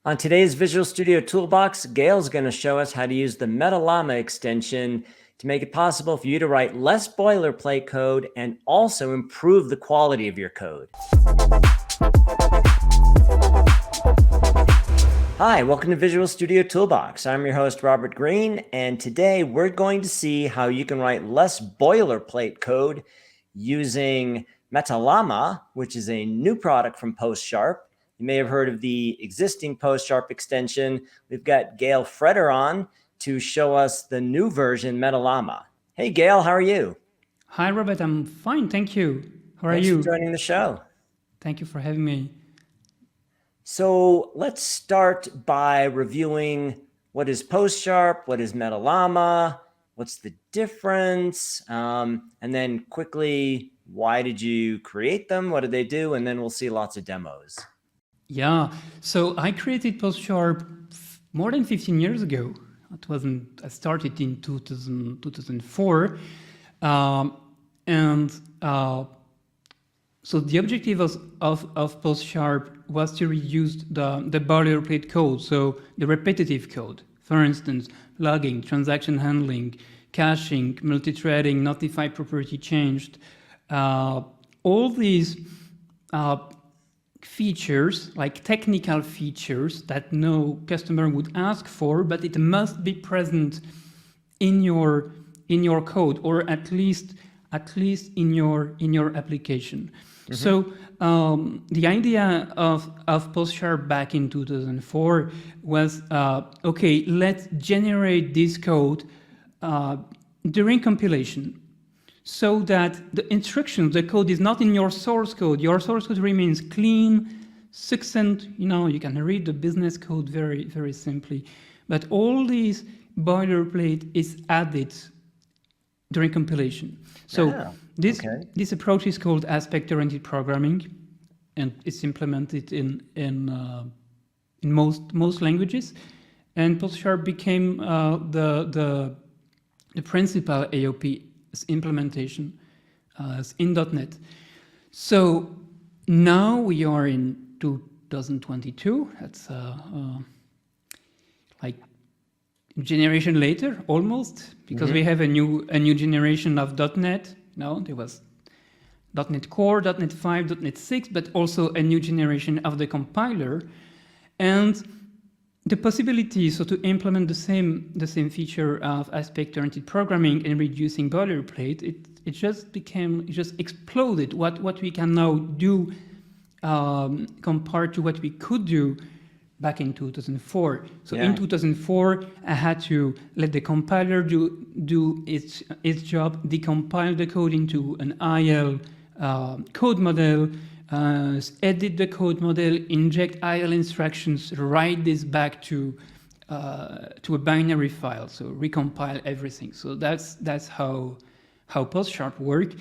On today's Visual Studio Toolbox, Gail's going to show us how to use the Metalama extension to make it possible for you to write less boilerplate code and also improve the quality of your code. Hi, welcome to Visual Studio Toolbox. I'm your host, Robert Green, and today we're going to see how you can write less boilerplate code using Metalama, which is a new product from PostSharp. You may have heard of the existing PostSharp extension. We've got Gael Fraiteur on to show us the new version, Metalama. Hey, Gael, how are you? Hi, Robert. I'm fine, thank you. How are Thanks you? for joining the show. Thank you for having me. So let's start by reviewing what is PostSharp, what is Metalama, what's the difference, and then quickly, why did you create them? What did they do? And then we'll see lots of demos. Yeah, so I created PostSharp more than 15 years ago. I started in 2004. So the objective of PostSharp was to reduce the boilerplate code, so the repetitive code. For instance, logging, transaction handling, caching, multi-threading, notify property changed. All these features, like technical features that no customer would ask for, but it must be present in your code, or at least in your application. Mm-hmm. So the idea of PostSharp back in 2004 was, okay, let's generate this code during compilation, so that the instructions, the code is not in your source code. Your source code remains clean, succinct. You can read the business code very, very simply. But all these boilerplate is added during compilation. So this approach is called aspect-oriented programming, and it's implemented in most languages. And PostSharp became the principal AOP implementation in .NET. So now we are in 2022. That's like a generation later, almost, because we have a new generation of .NET. There was .NET Core, .NET 5, .NET 6, but also a new generation of the compiler, and the possibility to implement the same feature of aspect-oriented programming and reducing boilerplate, it just exploded. What we can now do compared to what we could do back in 2004. So in 2004, I had to let the compiler do its job, decompile the code into an IL code model, edit the code model, inject IL instructions, write this back to a binary file, so recompile everything. So that's how PostSharp works.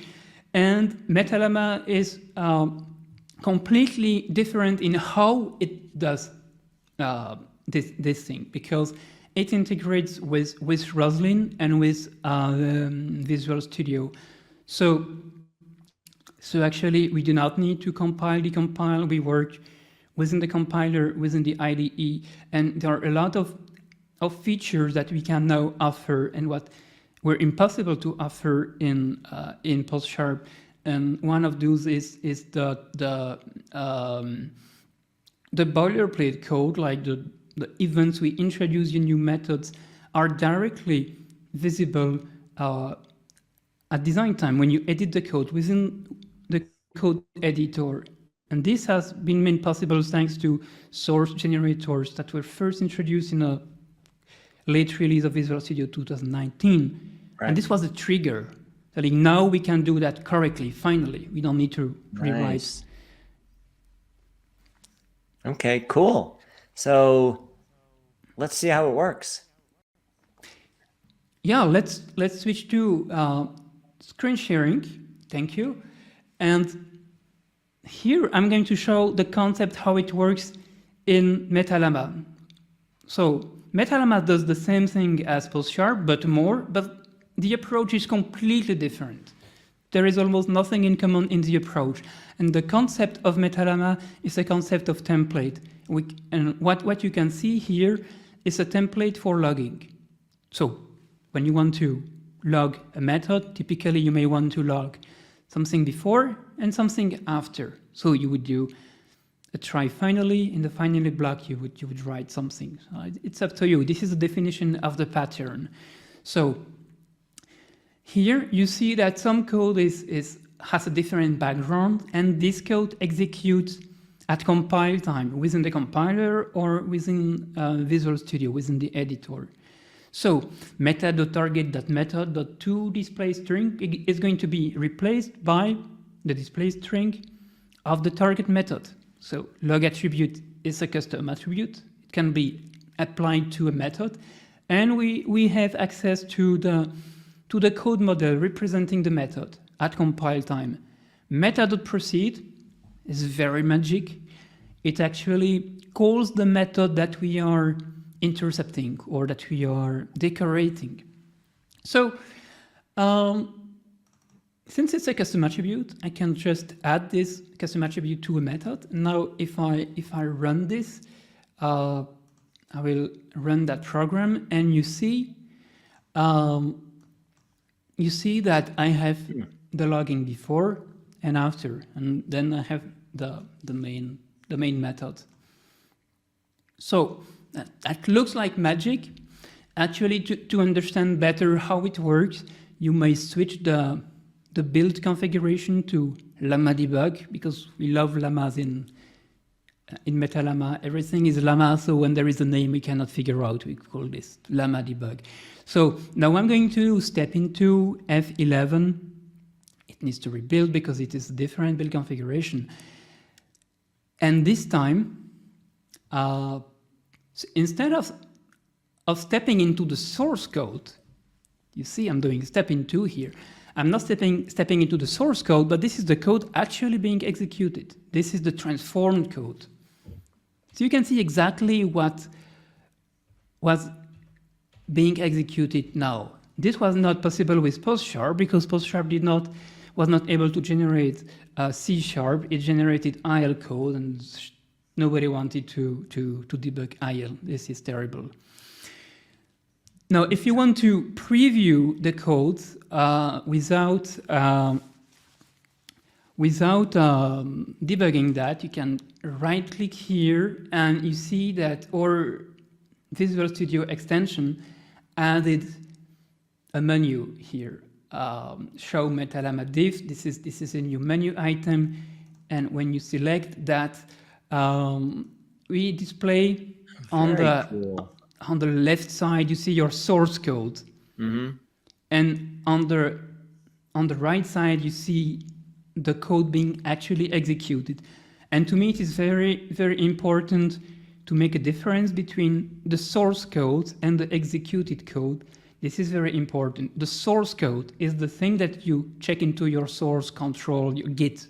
And Metalama is completely different in how it does this thing, because it integrates with Roslyn and with Visual Studio. So actually, we do not need to decompile. We work within the compiler, within the IDE, and there are a lot of features that we can now offer, and what were impossible to offer in PostSharp. And one of those is the boilerplate code, like the events we introduce in new methods, are directly visible at design time when you edit the code within the code editor. And this has been made possible thanks to source generators that were first introduced in a late release of Visual Studio 2019. Right. And this was a trigger. Telling now we can do that correctly, finally. We don't need to rewrite. Nice. Okay, cool. So let's see how it works. Yeah, let's switch to screen sharing. Thank you. And here I'm going to show the concept how it works in Metalama. So Metalama does the same thing as PostSharp, but the approach is completely different. There is almost nothing in common in the approach. And the concept of Metalama is a concept of template. And what you can see here is a template for logging. So when you want to log a method, typically you may want to log something before and something after. So you would do a try finally. In the finally block, you would write something. It's up to you. This is the definition of the pattern. So here you see that some code has a different background, and this code executes at compile time within the compiler or within Visual Studio, within the editor. So meta.target.method.toDisplayString is going to be replaced by the display string of the target method. So log attribute is a custom attribute. It can be applied to a method, and we have access to the code model representing the method at compile time. Meta.proceed is very magic. It actually calls the method that we are intercepting or that we are decorating. So since it's a custom attribute, I can just add this custom attribute to a method. Now, if I run this, I will run that program, and you see that I have the logging before and after, and then I have the main method. So that looks like magic. Actually, to understand better how it works, you may switch the build configuration to Llama debug, because we love llamas in Metalama. Everything is llama, so when there is a name we cannot figure out, we call this Llama debug. So now I'm going to step into F11. It needs to rebuild because it is a different build configuration. And this time, so instead of stepping into the source code, you see I'm doing step into here. I'm not stepping into the source code, but this is the code actually being executed. This is the transformed code. So you can see exactly what was being executed now. This was not possible with PostSharp because PostSharp was not able to generate C#. It generated IL code, and nobody wanted to debug IL. This is terrible. Now, if you want to preview the code without debugging that, you can right-click here, and you see that our Visual Studio extension added a menu here. Show Metalama div. This is a new menu item, and when you select that, we display on the left side, you see your source code. Mm-hmm. And on the right side, you see the code being actually executed. And to me, it is very, very important to make a difference between the source code and the executed code. This is very important. The source code is the thing that you check into your source control, your Git.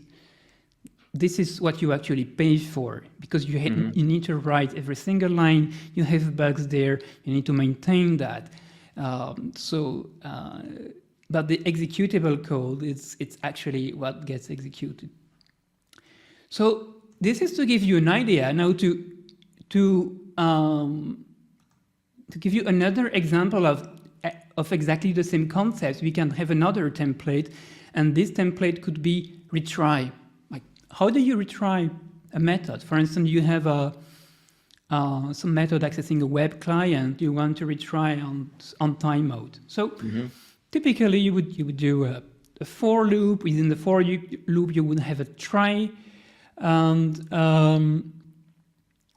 This is what you actually pay for, because you need to write every single line. You have bugs there. You need to maintain that. But the executable code, it's actually what gets executed. So this is to give you an idea. Now to give you another example of exactly the same concept, we can have another template, and this template could be retry. How do you retry a method? For instance, you have some method accessing a web client. You want to retry on timeout. So typically, you would do a for loop. Within the for loop, you would have a try, and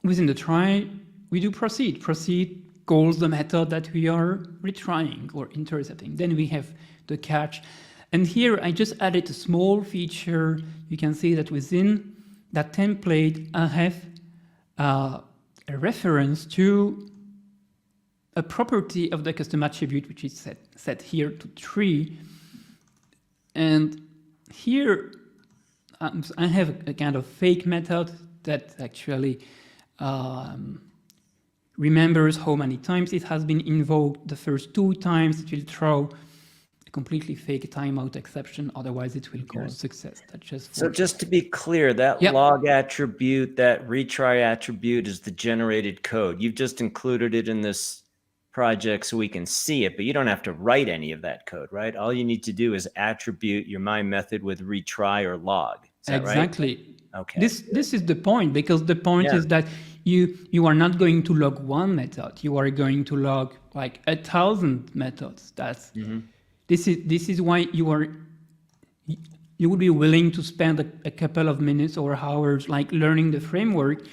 within the try, we do proceed. Proceed calls the method that we are retrying or intercepting. Then we have the catch. And here I just added a small feature. You can see that within that template, I have a reference to a property of the custom attribute, which is set here to tree. And here I have a kind of fake method that actually remembers how many times it has been invoked. The first 2 times it will throw completely fake timeout exception. Otherwise, it will cause success. That's just so just to be clear, that log attribute, that retry attribute is the generated code. You've just included it in this project so we can see it, but you don't have to write any of that code, right? All you need to do is attribute your my method with retry or log. Is that exactly right? Okay. This is the point, because the point is that you are not going to log one method. You are going to log like 1,000 methods. That's this is why you would be willing to spend a couple of minutes or hours like learning the framework,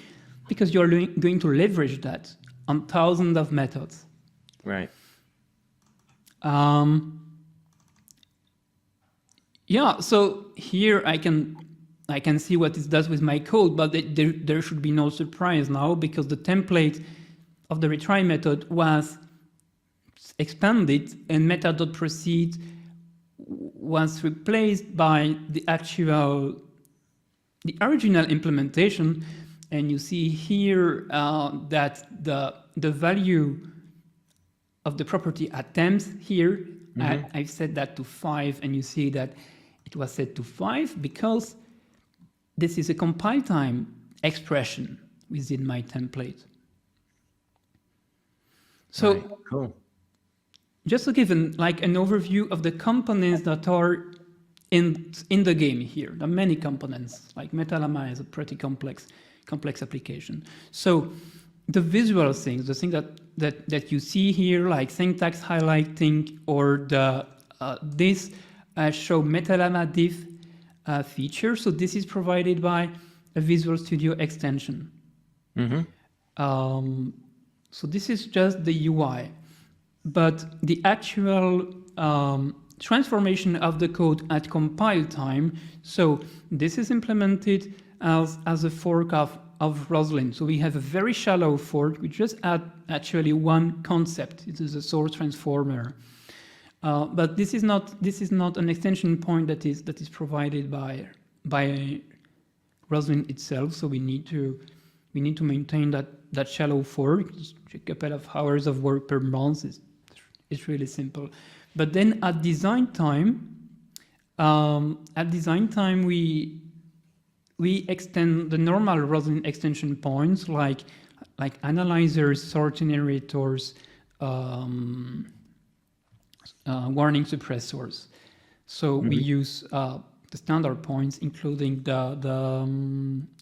because you're going to leverage that on thousands of methods. Right. Yeah. So here I can see what it does with my code, but there should be no surprise now, because the template of the retry method was expanded and method.proceed was replaced by the original implementation. And you see here that the value of the property attempts here, I've set that to 5, and you see that it was set to 5 because this is a compile time expression within my template. So cool. Just to give an overview of the components that are in the game here. There are many components, like Metalama is a pretty complex application. So the visual things, the thing that you see here, like syntax highlighting, or this show Metalama diff feature. So this is provided by a Visual Studio extension. So this is just the UI, but the actual transformation of the code at compile time. So this is implemented as a fork of Roslyn. So we have a very shallow fork. We just add actually one concept. It is a source transformer. But this is not an extension point that is provided by Roslyn itself. So we need to maintain that shallow fork. A couple of hours of work per month. It's really simple. But then at design time, we extend the normal Roslyn extension points like analyzers, sort generators, warning suppressors. So we use the standard points, including the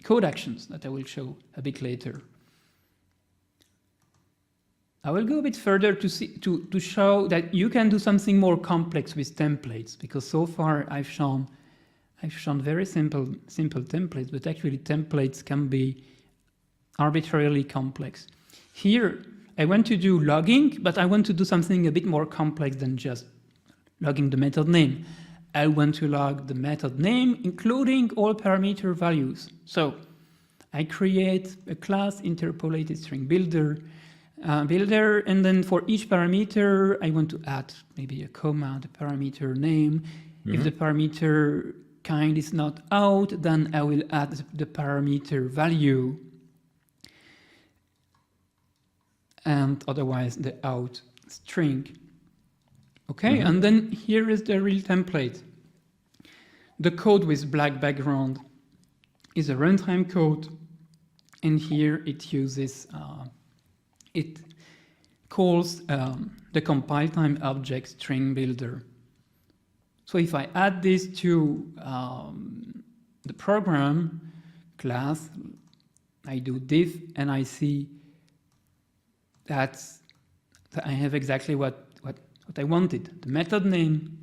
code actions that I will show a bit later. I will go a bit further to show that you can do something more complex with templates, because so far I've shown very simple templates, but actually templates can be arbitrarily complex. Here I want to do logging, but I want to do something a bit more complex than just logging the method name. I want to log the method name, including all parameter values. So I create a class interpolated string builder, and then for each parameter, I want to add maybe a comma, the parameter name. If the parameter kind is not out, then I will add the parameter value, and otherwise the out string. Okay, and then here is the real template. The code with black background is a runtime code, and here it uses it calls the compile time object string builder. So if I add this to the program class, I do diff, and I see that I have exactly what I wanted. The method name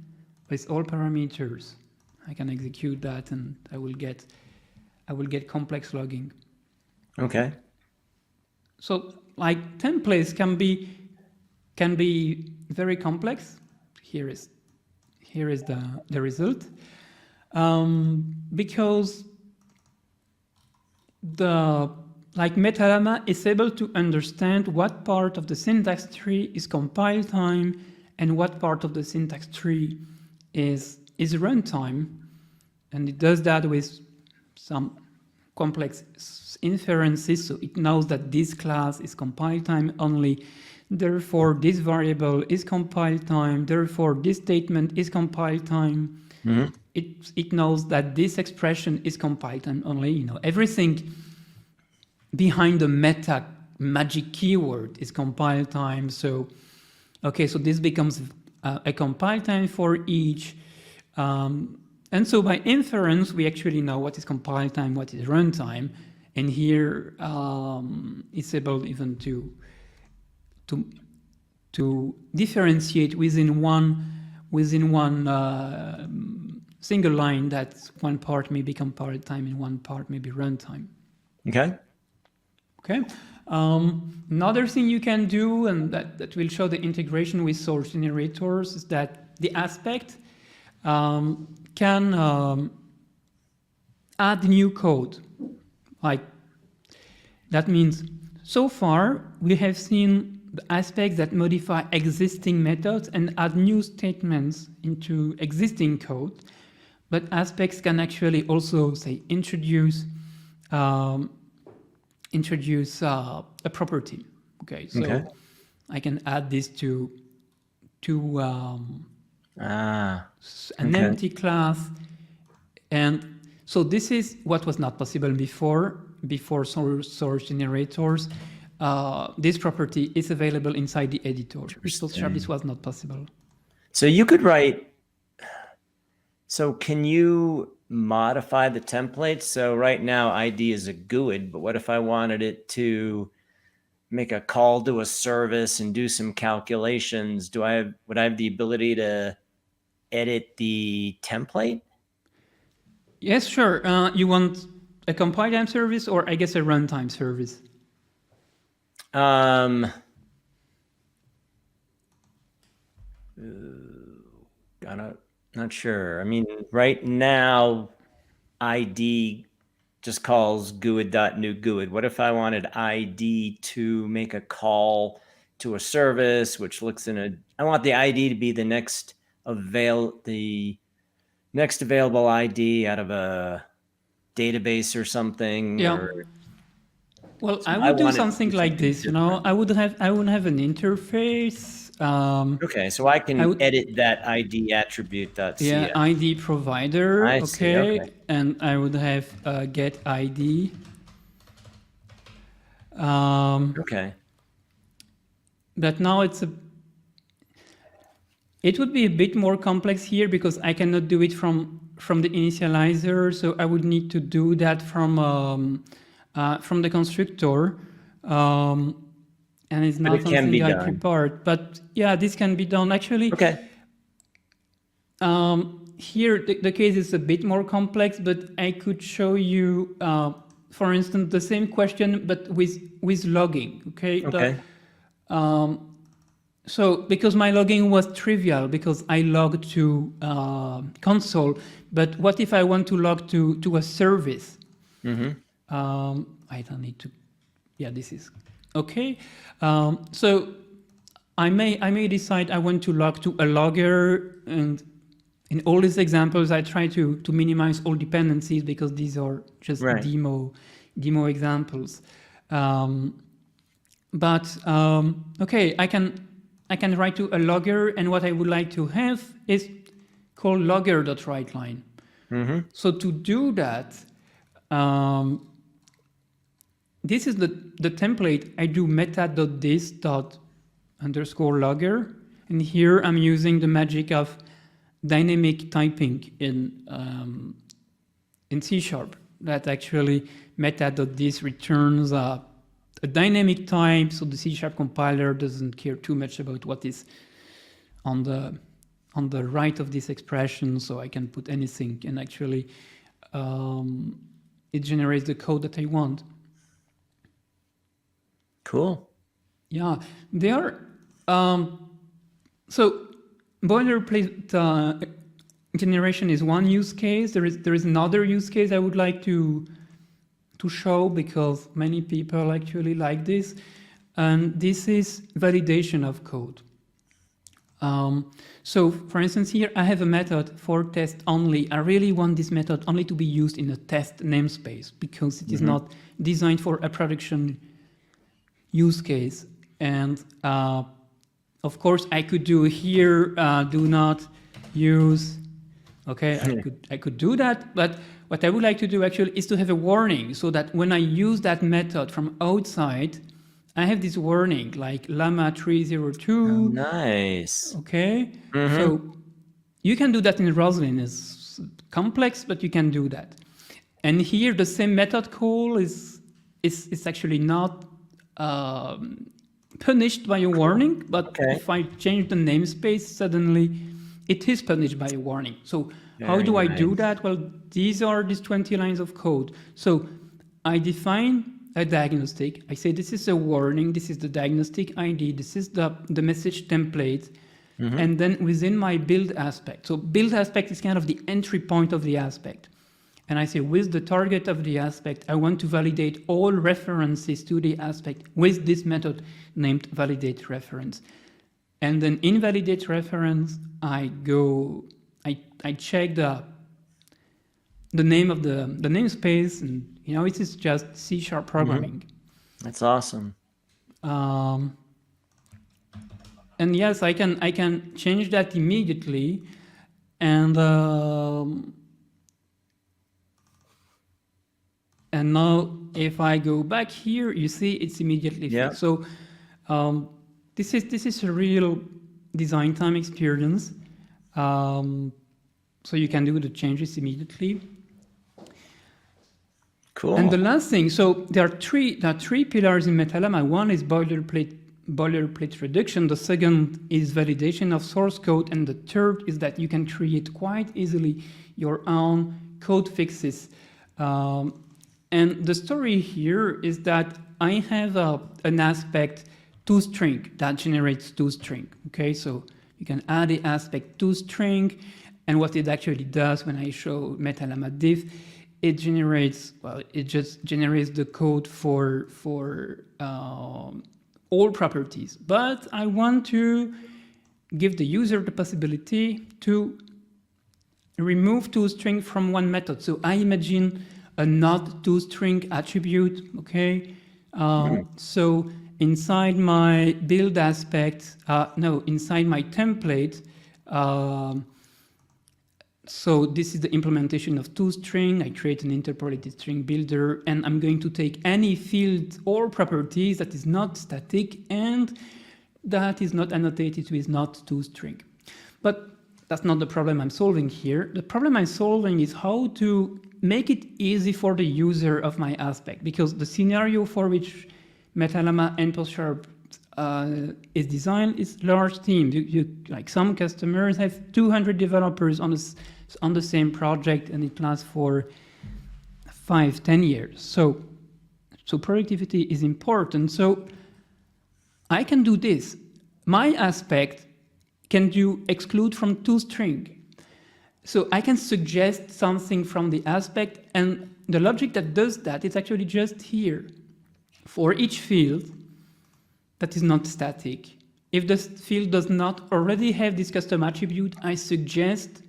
with all parameters. I can execute that, and I will get complex logging. Okay. So like templates can be very complex. Here is the result, because Metalama is able to understand what part of the syntax tree is compile time and what part of the syntax tree is runtime, and it does that with some inferences. So it knows that this class is compile time only. Therefore, this variable is compile time. Therefore, this statement is compile time. Mm-hmm. It knows that this expression is compile time only. You know, everything behind the meta magic keyword is compile time. So, okay, so this becomes a compile time for each. And so by inference, we actually know what is compile time, what is runtime. And here it's able even to differentiate within one single line that one part may be compile time and one part may be runtime. Okay. Okay. Another thing you can do, and that will show the integration with source generators, is that the aspect can add new code. Like that means so far we have seen the aspects that modify existing methods and add new statements into existing code, but aspects can actually also say introduce a property. Okay, so I can add this to an empty class, and so this is what was not possible before source generators. This property is available inside the editor. With PostSharp, this was not possible. So you could write. So can you modify the template? So right now ID is a GUID, but what if I wanted it to make a call to a service and do some calculations? Would I have the ability to edit the template? Yes, sure. You want a compile time service, or I guess a runtime service? Not sure. I mean, right now, ID just calls GUID.new GUID. What if I wanted ID to make a call to a service, which looks I want the ID to be the next available ID out of a database or something. Yeah. Well, I would do something like this. You know, I would have an interface. Okay, so I can edit that ID attribute.cf. Yeah, ID provider. I see, okay. And I would have get ID. Okay. But now it would be a bit more complex here because I cannot do it from the initializer. So I would need to do that from the constructor. And it's not something I prepared, but yeah, this can be done actually. Okay. Here, the case is a bit more complex, but I could show you, for instance, the same question, but with logging. Okay. Okay. So because my logging was trivial, because I logged to console, but what if I want to log to a service? Mm-hmm. I don't need to. Yeah, this is. Okay, so I may decide I want to log to a logger, and in all these examples I try to minimize all dependencies because these are just demo examples. Okay, I can write to a logger, and what I would like to have is called logger.writeLine. Mm-hmm. So to do that. This is the template. I do meta.this._logger, and here I'm using the magic of dynamic typing in C#. That actually meta.this returns a dynamic type, so the C# compiler doesn't care too much about what is on the right of this expression. So I can put anything, and actually it generates the code that I want. Cool. Yeah, there are. So boilerplate generation is one use case. There is another use case I would like to show because many people actually like this, and this is validation of code. So for instance, here I have a method for test only. I really want this method only to be used in a test namespace because it is not designed for a production use case. And of course, I could do here, do not use. Okay, I could do that, but what I would like to do actually is to have a warning so that when I use that method from outside, I have this warning like llama 302. Oh, nice. Okay, so you can do that in Roslyn. It's complex, but you can do that. And here the same method call is actually not punished by a warning, but if I change the namespace, suddenly it is punished by a warning. So how do I do that? Well, these 20 lines of code. So I define a diagnostic. I say this is a warning, this is the diagnostic ID, this is the message template, and then within my build aspect. So build aspect is kind of the entry point of the aspect. And I say with the target of the aspect, I want to validate all references to the aspect with this method named validate reference. And then in validate reference, I check the name of the namespace, and it is just C# programming. That's awesome. And yes, I can change that immediately, and now if I go back here, you see it's immediately fixed. So this is a real design time experience. So you can do the changes immediately. Cool. And the last thing, so there are three pillars in Metalama. One is boilerplate reduction. The second is validation of source code, and the third is that you can create quite easily your own code fixes. And the story here is that I have an aspect ToString that generates ToString. Okay, so you can add the aspect ToString, and what it actually does when I show Metalama diff, it just generates the code for all properties. But I want to give the user the possibility to remove ToString from one method. So I imagine a not ToString attribute, okay? So inside my build aspect, inside my template, so this is the implementation of ToString. I create an interpolated string builder, and I'm going to take any field or properties that is not static and that is not annotated with not ToString. But that's not the problem I'm solving here. The problem I'm solving is how to make it easy for the user of my aspect, because the scenario for which Metalama and PostSharp is designed is large team. Like some customers have 200 developers on the same project, and it lasts for 5-10 years. So productivity is important. So I can do this. My aspect can do exclude from ToString. So I can suggest something from the aspect, and the logic that does that is actually just here. For each field that is not static, if the field does not already have this custom attribute, I suggest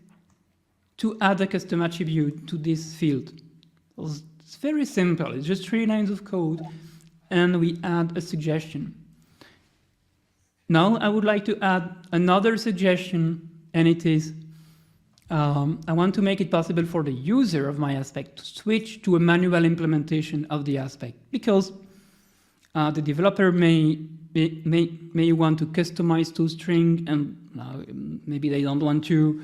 to add a custom attribute to this field. It's very simple. It's just 3 lines of code, and we add a suggestion. Now I would like to add another suggestion, and it is I want to make it possible for the user of my aspect to switch to a manual implementation of the aspect, because the developer may want to customize ToString, and maybe they don't want to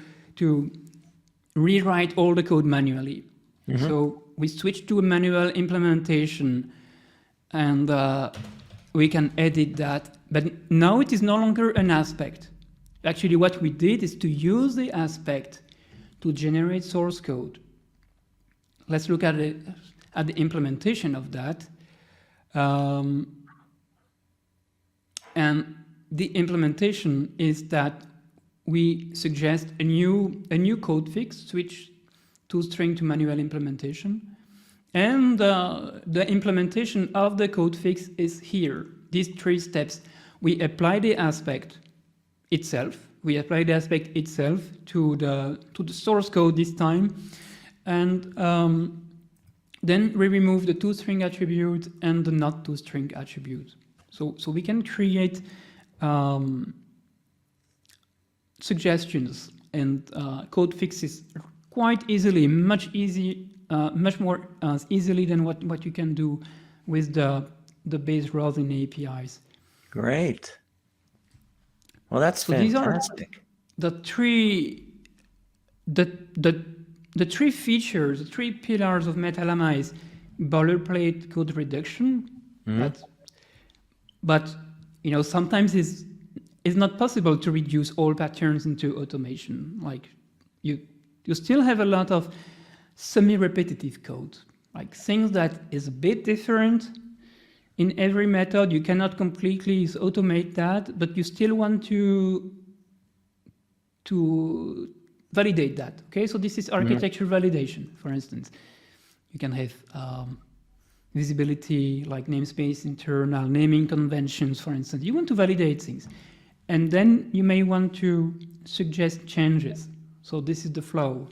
rewrite all the code manually. So we switch to a manual implementation, and we can edit that. But now it is no longer an aspect. Actually, what we did is to use the aspect to generate source code. Let's look at the implementation of that. And the implementation is that we suggest a new code fix, switch ToString to manual implementation. And the implementation of the code fix is here. These 3 steps. We apply the aspect itself. We apply the aspect itself to the source code this time, and then we remove the ToString attribute and the not ToString attribute. So we can create suggestions and code fixes quite easily, much more easily than what you can do with the base rows in APIs. Great. Well, that's fantastic. These are the three features, the three pillars of Metalama is boilerplate code reduction. But sometimes it's not possible to reduce all patterns into automation. Like you still have a lot of semi-repetitive code, like things that is a bit different in every method. You cannot completely automate that, but you still want to validate that. Okay, so this is architecture validation, for instance. You can have visibility, like namespace, internal naming conventions, for instance. You want to validate things. And then you may want to suggest changes. So this is the flow.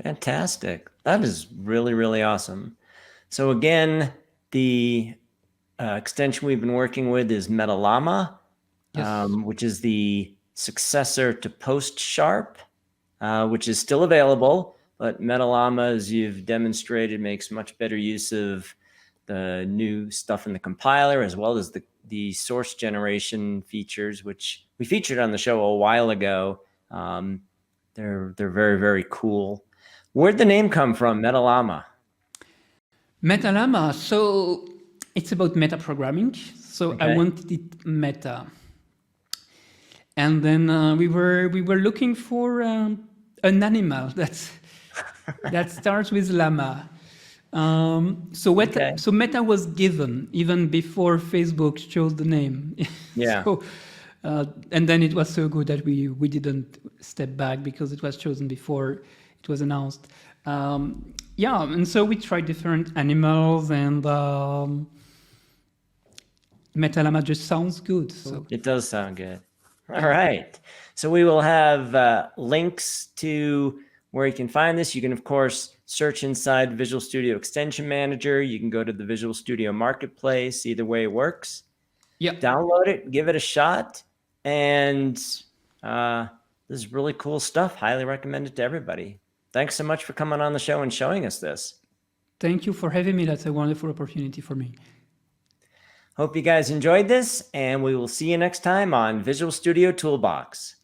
Fantastic. That is really, really awesome. So again, the extension we've been working with is Metalama, which is the successor to PostSharp, which is still available. But Metalama, as you've demonstrated, makes much better use of the new stuff in the compiler, as well as the source generation features, which we featured on the show a while ago. They're very, very cool. Where'd the name come from, Metalama? Metalama, so it's about meta programming. So I wanted it meta. And then we were looking for an animal that starts with llama. So meta was given even before Facebook chose the name. Yeah. So, and then it was so good that we didn't step back because it was chosen before it was announced. And so we tried different animals, and Metalama just sounds good. So it does sound good. All right. So we will have links to where you can find this. You can, of course, search inside Visual Studio Extension Manager. You can go to the Visual Studio Marketplace. Either way works. Yeah. Download it, give it a shot. And this is really cool stuff. Highly recommend it to everybody. Thanks so much for coming on the show and showing us this. Thank you for having me. That's a wonderful opportunity for me. Hope you guys enjoyed this, and we will see you next time on Visual Studio Toolbox.